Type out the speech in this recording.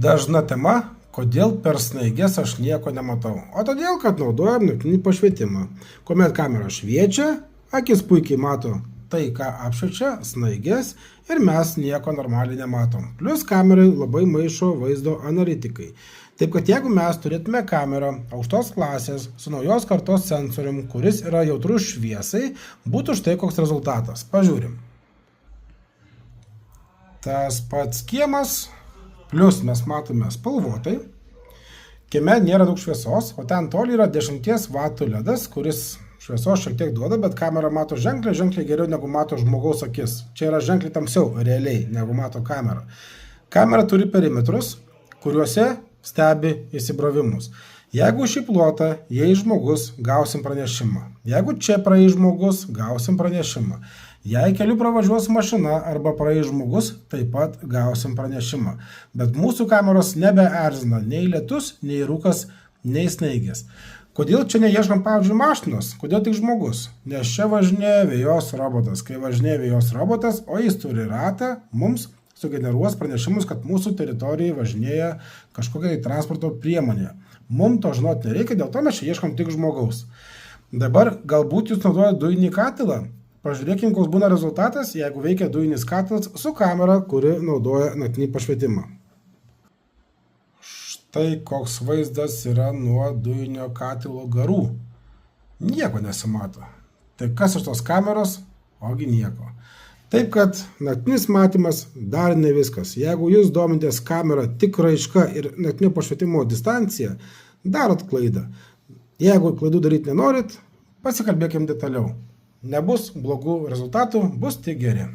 Dažna tema, kodėl per snaiges aš nieko nematau. O todėl, kad naudojam naktinį pašvietimą. Kuomet kamera šviečia, akis puikiai mato tai, ką apšviečia snaiges ir mes nieko normaliai nematom. Plius kamerai labai maišo vaizdo analitikai. Taip kad jeigu mes turėtume kamerą aukštos klasės su naujos kartos sensorium, kuris yra jautrus šviesai, būtų štai koks rezultatas. Pažiūrim. Tas pats kiemas, plius mes matome spalvotai. Kieme nėra daug šviesos, o ten toli yra 10 W ledas, kuris šviesos šiek tiek duoda, bet kamera mato ženkliai geriau negu mato žmogaus akis. Čia yra ženkliai tamsiau realiai negu mato kamera. Kamera turi perimetrus, kuriuose stebi įsibrovimus. Jeigu šį plotą įeis žmogus, gausim pranešimą. Jeigu čia praeis žmogus, gausim pranešimą. Jei keliu pravažiuos mašina arba praeis žmogus, taip pat gausim pranešimą. Bet mūsų kameros nebeerzina nei lietus, nei rūkas, nei snaigės. Kodėl čia neieškam, pavyzdžiui, mašinos? Kodėl tik žmogus? Nes čia važinėja vėjos robotas. Kai važinėja vėjos robotas, o jis turi ratą, mums sugeneruos pranešimus, kad mūsų teritorijai važinėja kažkokia transporto priemonė. Mums to žinoti nereikia, dėl to mes čia ieškam tik žmogaus. Dabar galbūt jūs naudojate dujinį katilą. Pažiūrėkim, koks būna rezultatas, jeigu veikia dujinis katilas su kamera, kuri naudoja naktinį pašvietimą. Štai koks vaizdas yra nuo dujinio katilo garų. Nieko nesimato. Tai kas iš tos kameros? Ogi nieko. Taip kad naktinis matymas dar ne viskas. Jeigu jūs domintės kamerą tik raiška ir naktinio pašvietimo distancija, darot klaidą. Jeigu klaidų daryti nenorit, pasikalbėkim detaliau. Nebus blogų rezultatų, bus tik geri.